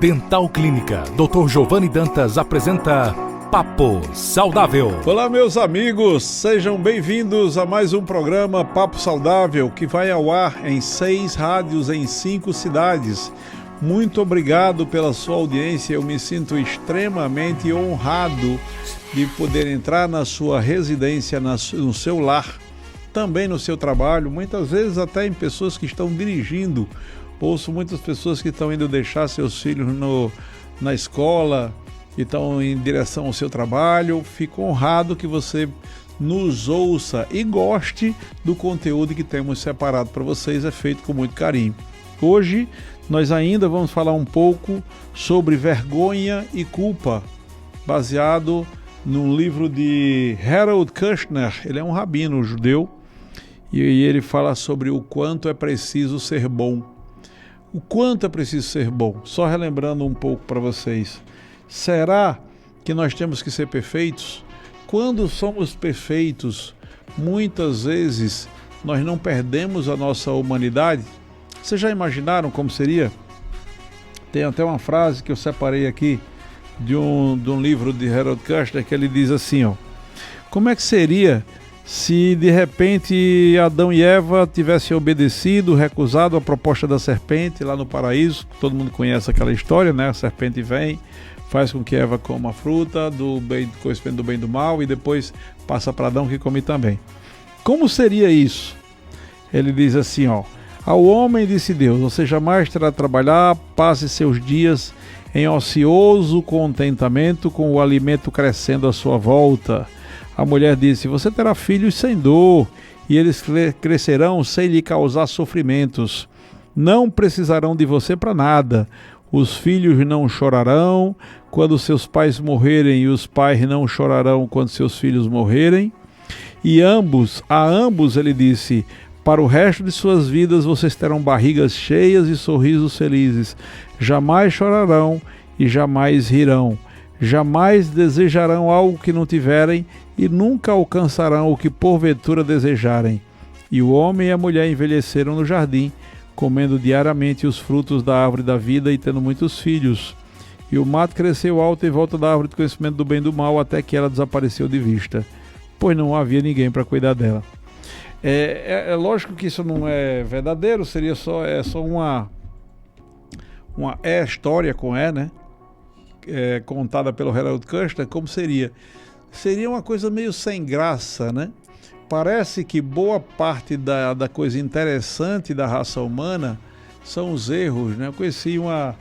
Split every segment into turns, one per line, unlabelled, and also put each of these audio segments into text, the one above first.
Dental Clínica, Dr. Giovanni Dantas apresenta Papo Saudável.
Olá, meus amigos, sejam bem-vindos a mais um programa Papo Saudável, que vai ao ar em 6 rádios em 5 cidades. Muito obrigado pela sua audiência, eu me sinto extremamente honrado de poder entrar na sua residência, no seu lar, também no seu trabalho, muitas vezes até em pessoas que estão dirigindo. Ouço muitas pessoas que estão indo deixar seus filhos na escola, que estão em direção ao seu trabalho. Fico honrado que você nos ouça e goste do conteúdo que temos separado para vocês, é feito com muito carinho. Hoje nós ainda vamos falar um pouco sobre vergonha e culpa, baseado num livro de Harold Kushner. Ele é um rabino judeu e ele fala sobre o quanto é preciso ser bom. O quanto é preciso ser bom. Só relembrando um pouco para vocês. Será que nós temos que ser perfeitos? Quando somos perfeitos, muitas vezes nós não perdemos a nossa humanidade. Vocês já imaginaram como seria? Tem até uma frase que eu separei aqui de um livro de Harold Kushner, que ele diz assim, ó: como é que seria se de repente Adão e Eva tivessem obedecido, recusado a proposta da serpente lá no paraíso? Todo mundo conhece aquela história, né? A serpente vem, faz com que Eva coma a fruta do conhecimento do bem e do mal, e depois passa para Adão, que come também. Como seria isso? Ele diz assim, ó: ao homem disse Deus, você jamais terá de trabalhar, passe seus dias em ocioso contentamento, com o alimento crescendo à sua volta. A mulher disse, você terá filhos sem dor, e eles crescerão sem lhe causar sofrimentos. Não precisarão de você para nada. Os filhos não chorarão quando seus pais morrerem, e os pais não chorarão quando seus filhos morrerem. E a ambos ele disse, para o resto de suas vidas vocês terão barrigas cheias e sorrisos felizes. Jamais chorarão e jamais rirão. Jamais desejarão algo que não tiverem e nunca alcançarão o que porventura desejarem. E o homem e a mulher envelheceram no jardim, comendo diariamente os frutos da árvore da vida e tendo muitos filhos. E o mato cresceu alto em volta da árvore do conhecimento do bem e do mal, até que ela desapareceu de vista, pois não havia ninguém para cuidar dela. É lógico que isso não é verdadeiro, seria só uma história com né? Contada pelo Harold Kushner. Como seria? Seria uma coisa meio sem graça, né? Parece que boa parte da coisa interessante da raça humana são os erros, né? Eu conheci uma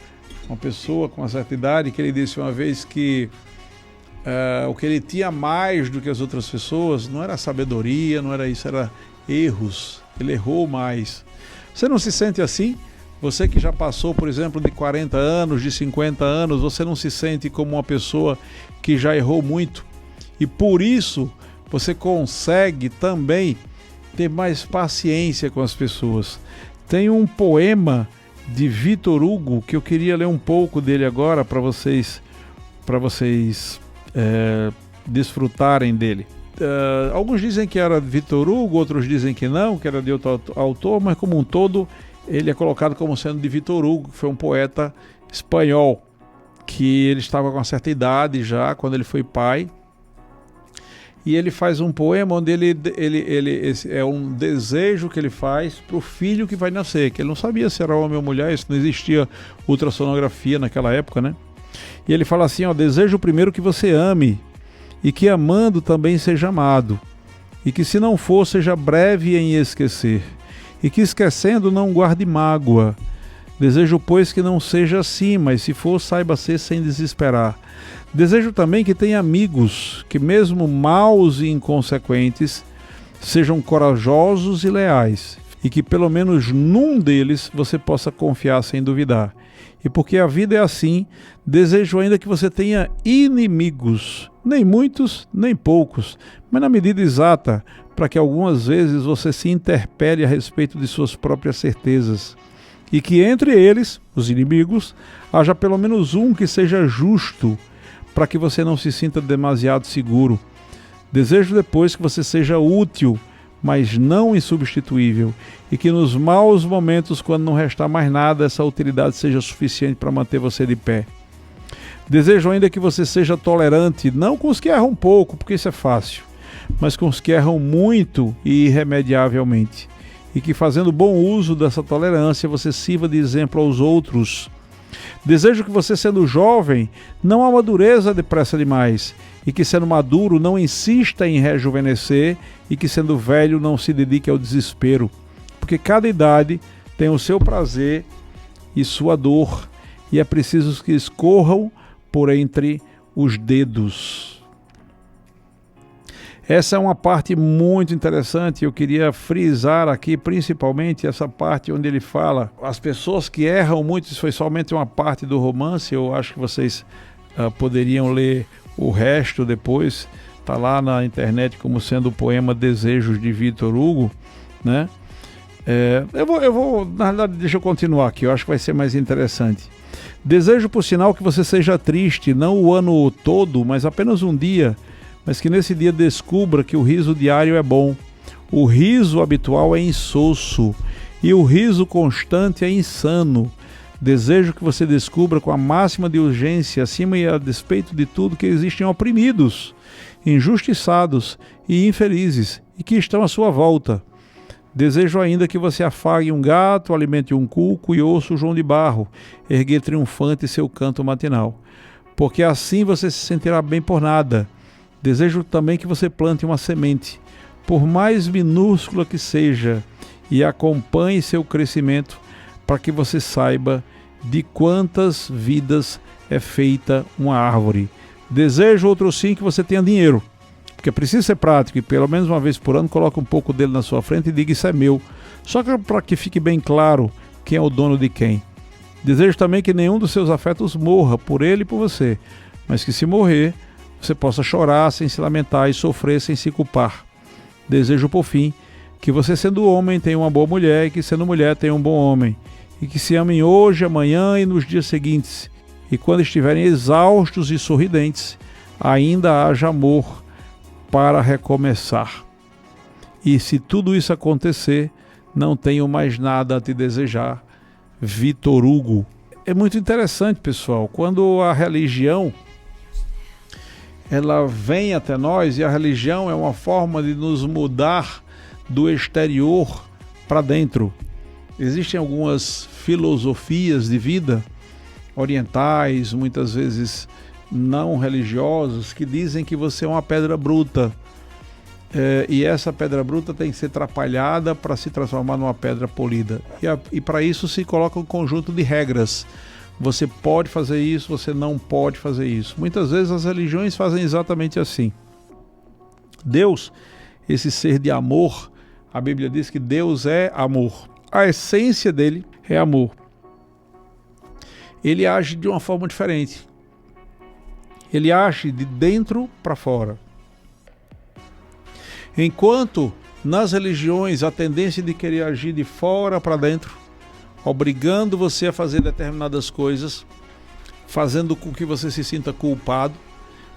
pessoa com uma certa idade que ele disse uma vez que o que ele tinha mais do que as outras pessoas não era sabedoria, não era isso, era erros. Ele errou mais. Você não se sente assim? Você que já passou, por exemplo, de 40 anos, de 50 anos, você não se sente como uma pessoa que já errou muito? E por isso você consegue também ter mais paciência com as pessoas. Tem um poema de Victor Hugo que eu queria ler um pouco dele agora para vocês desfrutarem dele. Alguns dizem que era de Victor Hugo, outros dizem que não, que era de outro autor, mas como um todo ele é colocado como sendo de Victor Hugo, que foi um poeta espanhol, que ele estava com uma certa idade já, quando ele foi pai. E ele faz um poema onde esse é um desejo que ele faz para o filho que vai nascer, que ele não sabia se era homem ou mulher, isso não existia ultrassonografia naquela época, né? E ele fala assim, ó: desejo primeiro que você ame, e que amando também seja amado, e que se não for, seja breve em esquecer, e que esquecendo não guarde mágoa. Desejo, pois, que não seja assim, mas se for, saiba ser sem desesperar. Desejo também que tenha amigos, que mesmo maus e inconsequentes, sejam corajosos e leais, e que pelo menos num deles você possa confiar sem duvidar. E porque a vida é assim, desejo ainda que você tenha inimigos, nem muitos, nem poucos, mas na medida exata, para que algumas vezes você se interpele a respeito de suas próprias certezas. E que entre eles, os inimigos, haja pelo menos um que seja justo, para que você não se sinta demasiado seguro. Desejo depois que você seja útil, mas não insubstituível, e que nos maus momentos, quando não restar mais nada, essa utilidade seja suficiente para manter você de pé. Desejo ainda que você seja tolerante, não com os que erram pouco, porque isso é fácil, mas com os que erram muito e irremediavelmente, e que fazendo bom uso dessa tolerância, você sirva de exemplo aos outros. Desejo que você, sendo jovem, não amadureça depressa demais, e que, sendo maduro, não insista em rejuvenescer, e que, sendo velho, não se dedique ao desespero, porque cada idade tem o seu prazer e sua dor, e é preciso que escorram por entre os dedos. Essa é uma parte muito interessante. Eu queria frisar aqui principalmente essa parte onde ele fala as pessoas que erram muito. Isso foi somente uma parte do romance. Eu acho que vocês poderiam ler o resto depois. Está lá na internet como sendo o poema Desejos de Victor Hugo, né? Na verdade, deixa eu continuar aqui. Eu acho que vai ser mais interessante. Desejo, por sinal, que você seja triste, não o ano todo, mas apenas um dia, mas que nesse dia descubra que o riso diário é bom. O riso habitual é insosso e o riso constante é insano. Desejo que você descubra com a máxima de urgência, acima e a despeito de tudo, que existem oprimidos, injustiçados e infelizes e que estão à sua volta. Desejo ainda que você afague um gato, alimente um cuco e ouça o João de Barro erguer triunfante seu canto matinal, porque assim você se sentirá bem por nada. Desejo também que você plante uma semente, por mais minúscula que seja, e acompanhe seu crescimento, para que você saiba de quantas vidas é feita uma árvore. Desejo, outro sim, que você tenha dinheiro, porque precisa ser prático e pelo menos uma vez por ano coloque um pouco dele na sua frente e diga: isso é meu. Só que para que fique bem claro quem é o dono de quem. Desejo também que nenhum dos seus afetos morra por ele e por você, mas que, se morrer, você possa chorar sem se lamentar e sofrer sem se culpar. Desejo, por fim, que você, sendo homem, tenha uma boa mulher, e que, sendo mulher, tenha um bom homem, e que se amem hoje, amanhã e nos dias seguintes, e quando estiverem exaustos e sorridentes, ainda haja amor para recomeçar. E se tudo isso acontecer, não tenho mais nada a te desejar. Victor Hugo. É muito interessante, pessoal, quando a religião ela vem até nós, e a religião é uma forma de nos mudar do exterior para dentro. Existem algumas filosofias de vida orientais, muitas vezes não religiosas, que dizem que você é uma pedra bruta, e essa pedra bruta tem que ser trapalhada para se transformar numa pedra polida, e para isso se coloca um conjunto de regras. Você pode fazer isso, você não pode fazer isso. Muitas vezes as religiões fazem exatamente assim. Deus, esse ser de amor, a Bíblia diz que Deus é amor. A essência dele é amor. Ele age de uma forma diferente. Ele age de dentro para fora. Enquanto nas religiões a tendência de querer agir de fora para dentro, obrigando você a fazer determinadas coisas, fazendo com que você se sinta culpado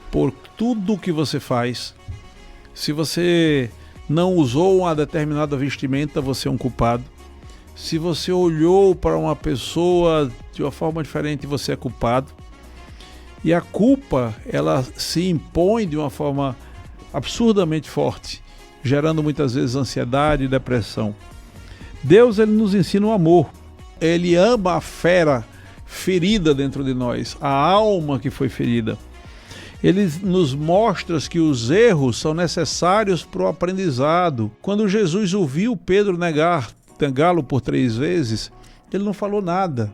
por tudo que você faz. Se você não usou uma determinada vestimenta, você é um culpado. Se você olhou para uma pessoa de uma forma diferente, você é culpado. E a culpa, ela se impõe de uma forma absurdamente forte, gerando muitas vezes ansiedade e depressão. Deus, ele nos ensina o amor. Ele ama a fera ferida dentro de nós, a alma que foi ferida. Ele nos mostra que os erros são necessários para o aprendizado. Quando Jesus ouviu Pedro negá-lo por 3 vezes, ele não falou nada.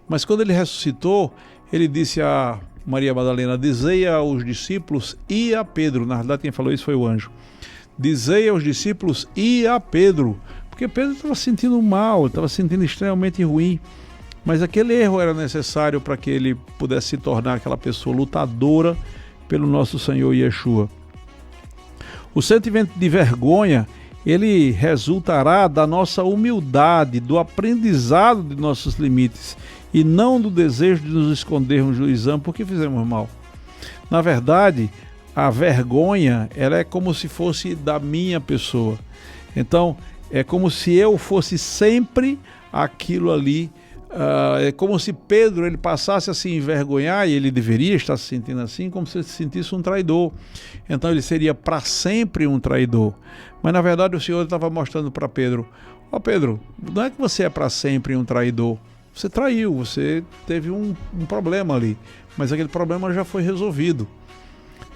Mas quando ele ressuscitou, ele disse a Maria Madalena: dizei aos discípulos e a Pedro. Na verdade, quem falou isso foi o anjo. Dizei aos discípulos e a Pedro. Porque Pedro estava se sentindo mal, estava se sentindo extremamente ruim. Mas aquele erro era necessário para que ele pudesse se tornar aquela pessoa lutadora pelo nosso Senhor Yeshua. O sentimento de vergonha, ele resultará da nossa humildade, do aprendizado de nossos limites, e não do desejo de nos escondermos do exame porque fizemos mal. Na verdade, a vergonha, ela é como se fosse da minha pessoa. Então, é como se eu fosse sempre aquilo ali. É como se Pedro ele passasse a se envergonhar, e ele deveria estar se sentindo assim, como se ele se sentisse um traidor. Então ele seria para sempre um traidor. Mas na verdade o Senhor estava mostrando para Pedro: ó Pedro, não é que você é para sempre um traidor. Você traiu, você teve um problema ali, mas aquele problema já foi resolvido.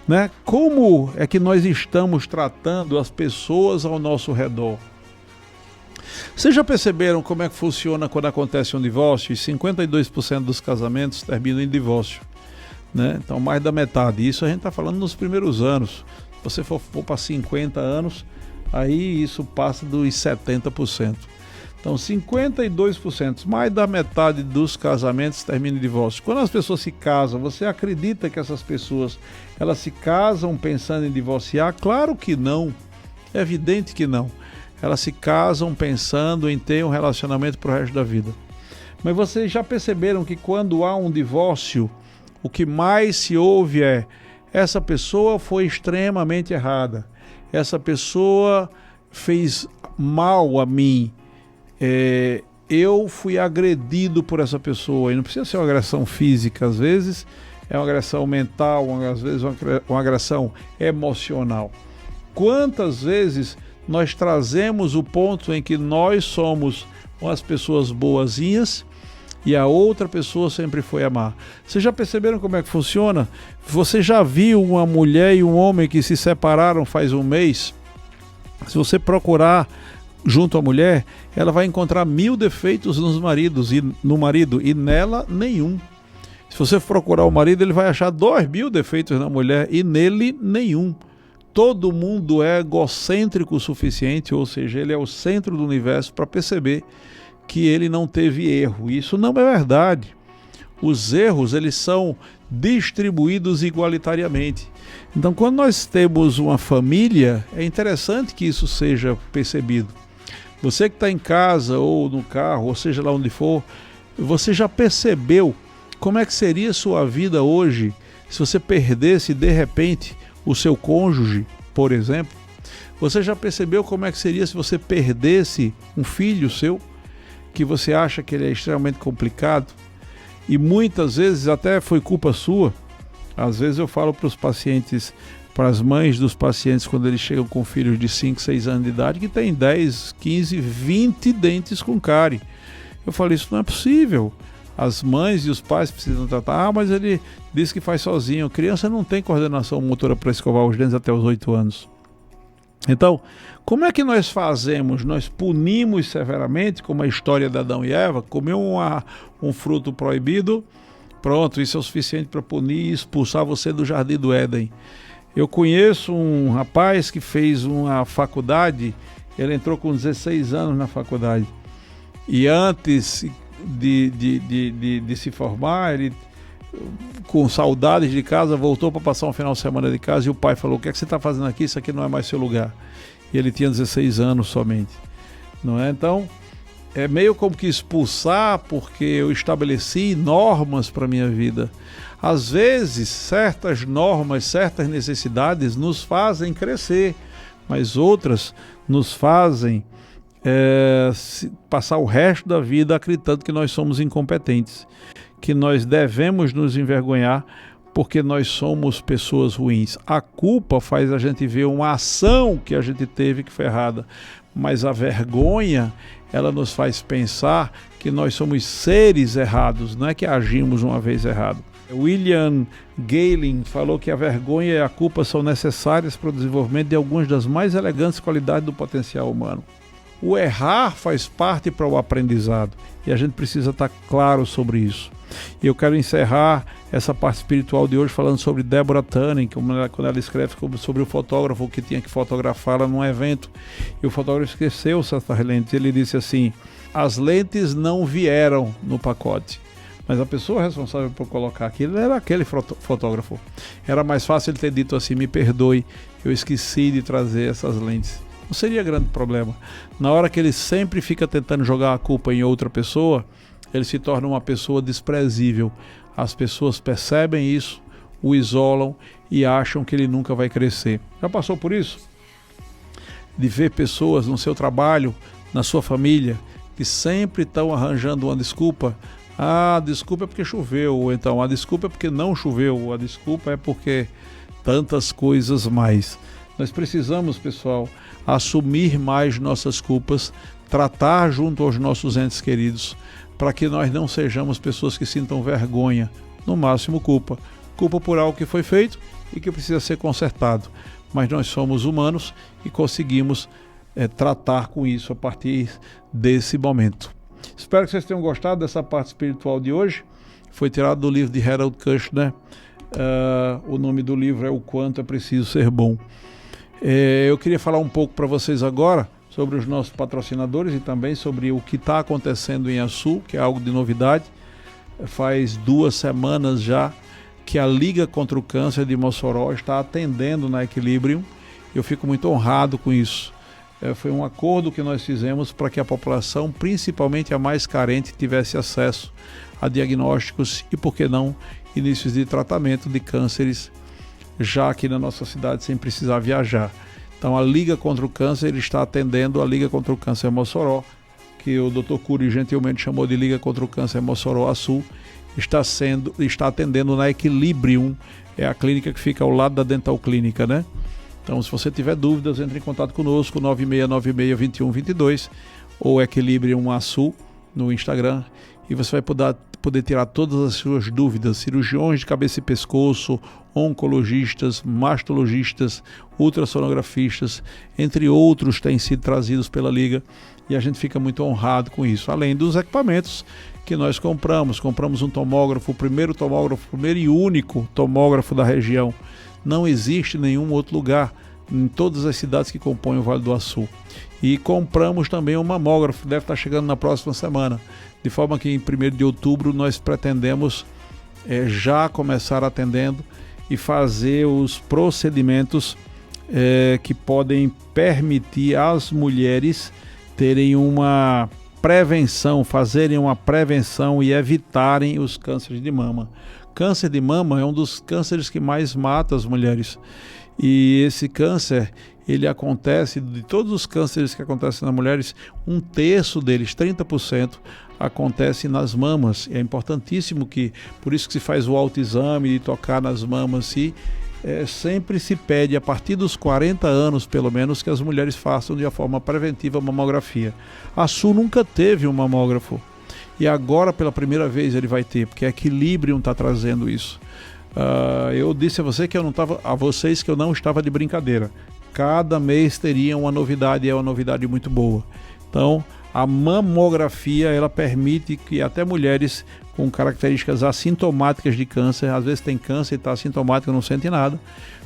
Né? Como é que nós estamos tratando as pessoas ao nosso redor? Vocês já perceberam como é que funciona quando acontece um divórcio? E 52% dos casamentos terminam em divórcio, né? Então mais da metade. Isso a gente está falando nos primeiros anos. Se você for para 50 anos, aí isso passa dos 70%. Então 52%, mais da metade dos casamentos terminam em divórcio. Quando as pessoas se casam, você acredita que essas pessoas elas se casam pensando em divorciar? Claro que não. É evidente que não. Elas se casam pensando em ter um relacionamento para o resto da vida. Mas vocês já perceberam que quando há um divórcio, o que mais se ouve é: essa pessoa foi extremamente errada, essa pessoa fez mal a mim, eu fui agredido por essa pessoa. E não precisa ser uma agressão física, às vezes é uma agressão mental, às vezes uma agressão emocional. Quantas vezes nós trazemos o ponto em que nós somos umas pessoas boazinhas e a outra pessoa sempre foi amar? Vocês já perceberam como é que funciona? Você já viu uma mulher e um homem que se separaram faz um mês? Se você procurar junto à mulher, ela vai encontrar 1000 defeitos no marido e nela nenhum. Se você procurar o marido, ele vai achar 2000 defeitos na mulher e nele nenhum. Todo mundo é egocêntrico o suficiente, ou seja, ele é o centro do universo, para perceber que ele não teve erro. Isso não é verdade. Os erros, eles são distribuídos igualitariamente. Então, quando nós temos uma família, é interessante que isso seja percebido. Você que está em casa, ou no carro, ou seja lá onde for, você já percebeu como é que seria a sua vida hoje se você perdesse, de repente, o seu cônjuge, por exemplo? Você já percebeu como é que seria se você perdesse um filho seu, que você acha que ele é extremamente complicado? E muitas vezes até foi culpa sua. Às vezes eu falo para os pacientes, para as mães dos pacientes, quando eles chegam com filhos de 5, 6 anos de idade, que tem 10, 15, 20 dentes com cárie. Eu falo: isso não é possível. As mães e os pais precisam tratar. Mas ele diz que faz sozinho. A criança não tem coordenação motora para escovar os dentes até os 8 anos. Então, como é que nós fazemos? Nós punimos severamente, como a história de Adão e Eva: comeu um fruto proibido, pronto, isso é o suficiente para punir e expulsar você do jardim do Éden. Eu conheço um rapaz que fez uma faculdade, ele entrou com 16 anos na faculdade, e antes de se formar, ele, com saudades de casa, voltou para passar um final de semana de casa, e o pai falou: o que é que você está fazendo aqui? Isso aqui não é mais seu lugar. E ele tinha 16 anos somente, não é? Então é meio como que expulsar, porque eu estabeleci normas para a minha vida. Às vezes certas normas, certas necessidades nos fazem crescer, mas outras nos fazem passar o resto da vida acreditando que nós somos incompetentes, que nós devemos nos envergonhar porque nós somos pessoas ruins. A culpa faz a gente ver uma ação que a gente teve que foi errada, mas a vergonha, ela nos faz pensar que nós somos seres errados, não é que agimos uma vez errado. William Galen falou que a vergonha e a culpa são necessárias para o desenvolvimento de algumas das mais elegantes qualidades do potencial humano. O errar faz parte para o aprendizado e a gente precisa estar claro sobre isso. E eu quero encerrar essa parte espiritual de hoje falando sobre Deborah Tannen, quando ela escreve sobre o fotógrafo que tinha que fotografá-la num evento, e o fotógrafo esqueceu essas lentes. Ele disse assim: as lentes não vieram no pacote, mas a pessoa responsável por colocar aquilo era aquele fotógrafo. Era mais fácil ele ter dito assim: me perdoe, eu esqueci de trazer essas lentes. Não seria grande problema. Na hora que ele sempre fica tentando jogar a culpa em outra pessoa, ele se torna uma pessoa desprezível. As pessoas percebem isso, o isolam e acham que ele nunca vai crescer. Já passou por isso? de ver pessoas no seu trabalho, na sua família, que sempre estão arranjando uma desculpa. Ah, a desculpa é porque choveu, ou então a desculpa é porque não choveu, a desculpa é porque tantas coisas mais. Nós precisamos, pessoal, assumir mais nossas culpas, tratar junto aos nossos entes queridos, para que nós não sejamos pessoas que sintam vergonha, no máximo culpa por algo que foi feito e que precisa ser consertado. Mas nós somos humanos e conseguimos tratar com isso a partir desse momento. Espero que vocês tenham gostado dessa parte espiritual de hoje. Foi tirado do livro de Harold Kushner. O nome do livro é O Quanto é Preciso Ser Bom. Eu queria falar um pouco para vocês agora sobre os nossos patrocinadores e também sobre o que está acontecendo em Açu, que é algo de novidade. Faz 2 semanas já que a Liga contra o Câncer de Mossoró está atendendo na Equilibrium. Eu fico muito honrado com isso. Foi um acordo que nós fizemos para que a população, principalmente a mais carente, tivesse acesso a diagnósticos e, por que não, inícios de tratamento de cânceres já aqui na nossa cidade sem precisar viajar. Então a Liga contra o Câncer está atendendo a Liga contra o Câncer Mossoró, que o Dr. Cury gentilmente chamou de Liga contra o Câncer Mossoró Açu, está atendendo na Equilibrium, é a clínica que fica ao lado da Dental Clínica, né? Então, se você tiver dúvidas, entre em contato conosco, 9696-2122 ou Equilibrium Açu no Instagram, e você vai poder tirar todas as suas dúvidas. Cirurgiões de cabeça e pescoço, oncologistas, mastologistas, ultrassonografistas, entre outros, têm sido trazidos pela Liga, e a gente fica muito honrado com isso. Além dos equipamentos que nós compramos um tomógrafo, o primeiro e único tomógrafo da região. Não existe nenhum outro lugar em todas as cidades que compõem o Vale do Açu. E compramos também um mamógrafo, deve estar chegando na próxima semana, de forma que em 1º de outubro nós pretendemos já começar atendendo e fazer os procedimentos que podem permitir às mulheres terem uma prevenção, fazerem uma prevenção e evitarem os cânceres de mama. Câncer de mama é um dos cânceres que mais mata as mulheres. E esse câncer, ele acontece, de todos os cânceres que acontecem nas mulheres, 1/3 deles, 30%, acontece nas mamas. É importantíssimo por isso que se faz o autoexame de tocar nas mamas. Sempre se pede, a partir dos 40 anos, pelo menos, que as mulheres façam de forma preventiva a mamografia. A Açu nunca teve um mamógrafo. E agora, pela primeira vez, ele vai ter, porque a Equilibrium está trazendo isso. Eu disse a vocês que eu não estava de brincadeira. Cada mês teria uma novidade, e é uma novidade muito boa. Então, a mamografia, ela permite que até mulheres com características assintomáticas de câncer, às vezes tem câncer e está assintomática, não sente nada,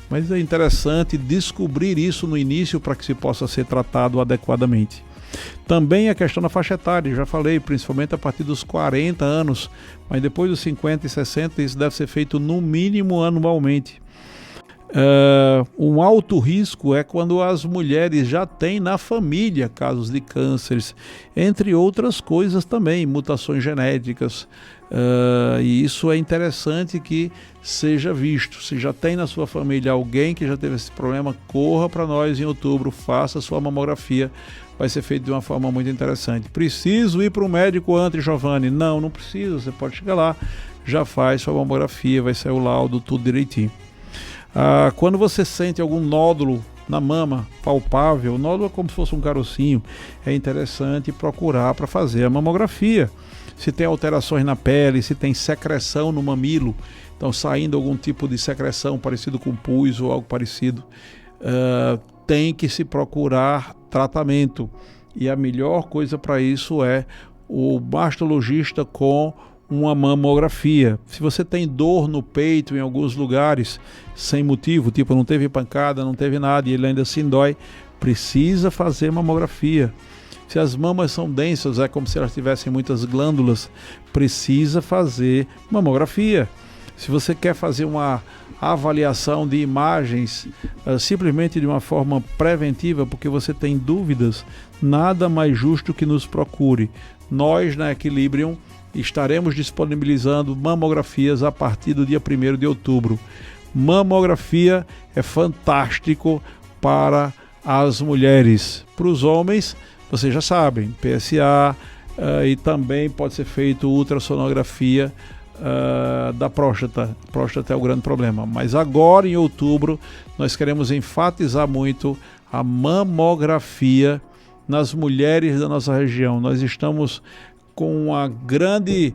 mas é interessante descobrir isso no início para que se possa ser tratado adequadamente. Também a questão da faixa etária, já falei, principalmente a partir dos 40 anos, mas depois dos 50 e 60 isso deve ser feito no mínimo anualmente. Um alto risco é quando as mulheres já têm na família casos de cânceres, entre outras coisas também, mutações genéticas, e isso é interessante que seja visto. Se já tem na sua família alguém que já teve esse problema, corra para nós em outubro, faça a sua mamografia, vai ser feito de uma forma muito interessante. Preciso ir para o médico antes, Giovanni? Não precisa, você pode chegar lá, já faz sua mamografia, vai sair o laudo, tudo direitinho. Quando você sente algum nódulo na mama, palpável, o nódulo é como se fosse um carocinho, é interessante procurar para fazer a mamografia. Se tem alterações na pele, se tem secreção no mamilo, então saindo algum tipo de secreção parecido com pus ou algo parecido, tem que se procurar tratamento. E a melhor coisa para isso é o mastologista com uma mamografia. Se você tem dor no peito em alguns lugares sem motivo, tipo não teve pancada, não teve nada e ele ainda assim dói, precisa fazer mamografia. Se as mamas são densas, é como se elas tivessem muitas glândulas, precisa fazer mamografia. Se você quer fazer uma avaliação de imagens simplesmente de uma forma preventiva, porque você tem dúvidas, nada mais justo que nos procure. Nós na Equilibrium estaremos disponibilizando mamografias a partir do dia 1º de outubro. Mamografia é fantástico para às mulheres. Para os homens, vocês já sabem, PSA, e também pode ser feito ultrassonografia da próstata. Próstata é o grande problema. Mas agora, em outubro, nós queremos enfatizar muito a mamografia nas mulheres da nossa região. Nós estamos com a grande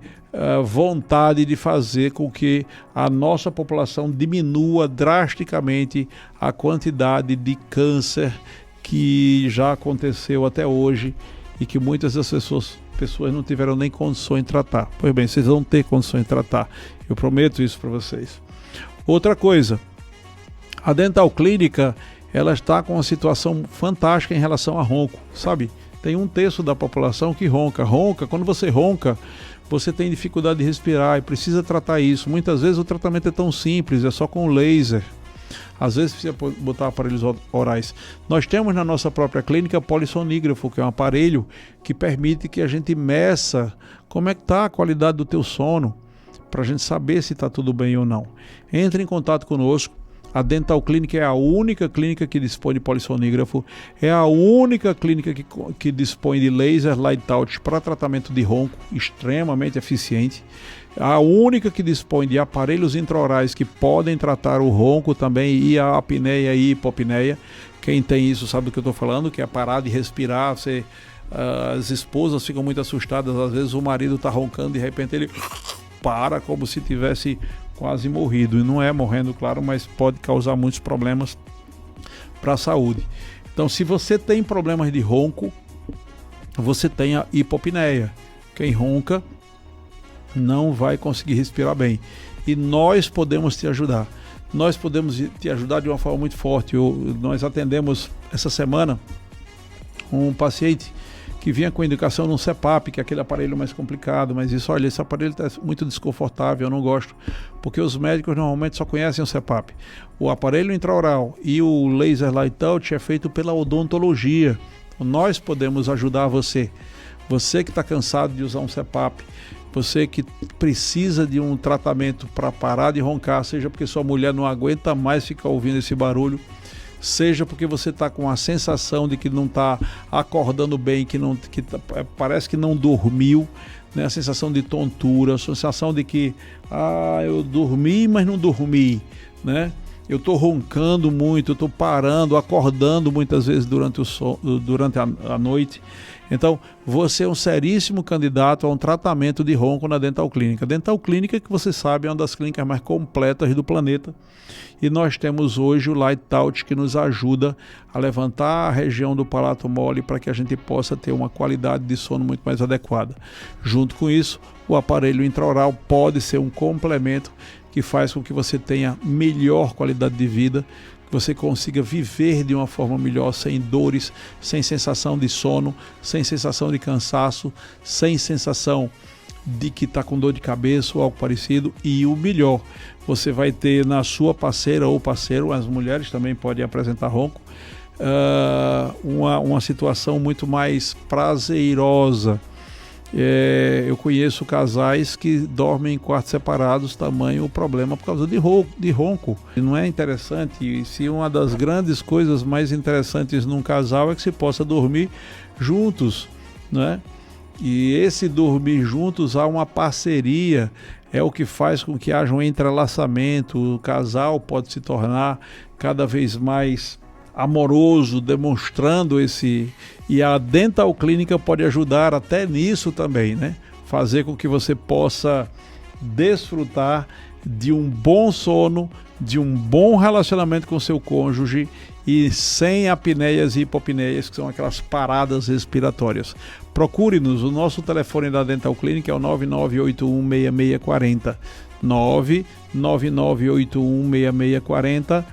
vontade de fazer com que a nossa população diminua drasticamente a quantidade de câncer que já aconteceu até hoje e que muitas das pessoas não tiveram nem condições de tratar. Pois bem, vocês vão ter condições de tratar. Eu prometo isso para vocês. Outra coisa, a Dental Clínica, ela está com uma situação fantástica em relação a ronco, sabe? Tem 1/3 da população que ronca. Quando você ronca, você tem dificuldade de respirar e precisa tratar isso. Muitas vezes o tratamento é tão simples, é só com laser. Às vezes precisa botar aparelhos orais. Nós temos na nossa própria clínica polissonígrafo, que é um aparelho que permite que a gente meça como é que está a qualidade do teu sono, para a gente saber se está tudo bem ou não. Entre em contato conosco. A Dental Clínica é a única clínica que dispõe de polissonígrafo, é a única clínica que dispõe de laser light touch para tratamento de ronco, extremamente eficiente. A única que dispõe de aparelhos intraorais que podem tratar o ronco também, e a apneia e hipopneia. Quem tem isso sabe do que eu estou falando, que é parar de respirar. As esposas ficam muito assustadas, às vezes o marido está roncando, de repente ele para como se tivesse quase morrido, e não é morrendo, claro, mas pode causar muitos problemas para a saúde. Então, se você tem problemas de ronco, você tem a hipopneia. Quem ronca não vai conseguir respirar bem, e nós podemos te ajudar. Nós podemos te ajudar de uma forma muito forte. Nós atendemos essa semana um paciente que vinha com indicação num CPAP, que é aquele aparelho mais complicado, mas isso, olha, esse aparelho está muito desconfortável, eu não gosto, porque os médicos normalmente só conhecem o CPAP. O aparelho intraoral e o laser light touch é feito pela odontologia. Nós podemos ajudar você. Você que está cansado de usar um CPAP, você que precisa de um tratamento para parar de roncar, seja porque sua mulher não aguenta mais ficar ouvindo esse barulho, seja porque você está com a sensação de que não está acordando bem, parece que não dormiu, né? A sensação de tontura, a sensação de que eu dormi, mas não dormi, né? Eu estou roncando muito, eu estou parando, acordando muitas vezes durante a noite. Então, você é um seríssimo candidato a um tratamento de ronco na Dental Clínica. Dental Clínica, que você sabe, é uma das clínicas mais completas do planeta. E nós temos hoje o Light Touch, que nos ajuda a levantar a região do palato mole para que a gente possa ter uma qualidade de sono muito mais adequada. Junto com isso, o aparelho intraoral pode ser um complemento que faz com que você tenha melhor qualidade de vida, que você consiga viver de uma forma melhor, sem dores, sem sensação de sono, sem sensação de cansaço, sem sensação de que está com dor de cabeça ou algo parecido. E o melhor, você vai ter na sua parceira ou parceiro, as mulheres também podem apresentar ronco, uma situação muito mais prazerosa. Eu conheço casais que dormem em quartos separados, tamanho o problema por causa de ronco. E não é interessante? E se uma das grandes coisas mais interessantes num casal é que se possa dormir juntos, né? E esse dormir juntos, há uma parceria, é o que faz com que haja um entrelaçamento. O casal pode se tornar cada vez mais amoroso, demonstrando esse... E a Dental Clínica pode ajudar até nisso também, né? Fazer com que você possa desfrutar de um bom sono, de um bom relacionamento com seu cônjuge e sem apneias e hipopneias, que são aquelas paradas respiratórias. Procure-nos, o nosso telefone da Dental Clínica é o 99816640, 999816640,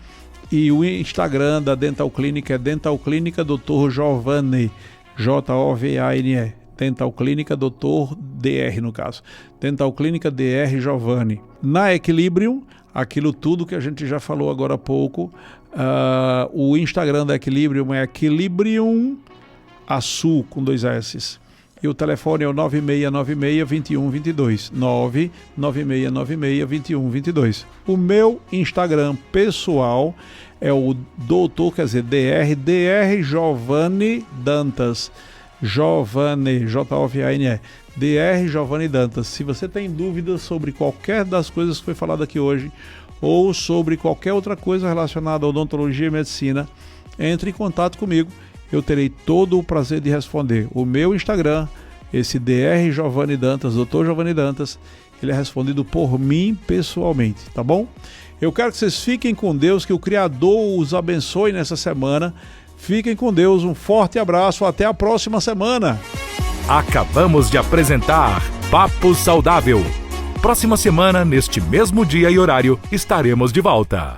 e o Instagram da Dental Clínica é Dental Clínica Dr. Giovane, Jovane, Dental Clínica Dr. DR no caso, Dental Clínica DR Giovane. Na Equilibrium, aquilo tudo que a gente já falou agora há pouco, o Instagram da Equilibrium é Equilibrium Açu com 2 S. E o telefone é o 9696-2122, 99696-2122. O meu Instagram pessoal é o doutor, quer dizer, Dr. Giovanni Dantas. Giovanni, Jovane, Dr. Giovanni Dantas. Se você tem dúvidas sobre qualquer das coisas que foi falado aqui hoje, ou sobre qualquer outra coisa relacionada à odontologia e medicina, entre em contato comigo, eu terei todo o prazer de responder. O meu Instagram, esse Dr. Giovanni Dantas, Dr. Giovanni Dantas, ele é respondido por mim pessoalmente, tá bom? Eu quero que vocês fiquem com Deus, que o Criador os abençoe nessa semana. Fiquem com Deus, um forte abraço, até a próxima semana.
Acabamos de apresentar Papo Saudável. Próxima semana, neste mesmo dia e horário, estaremos de volta.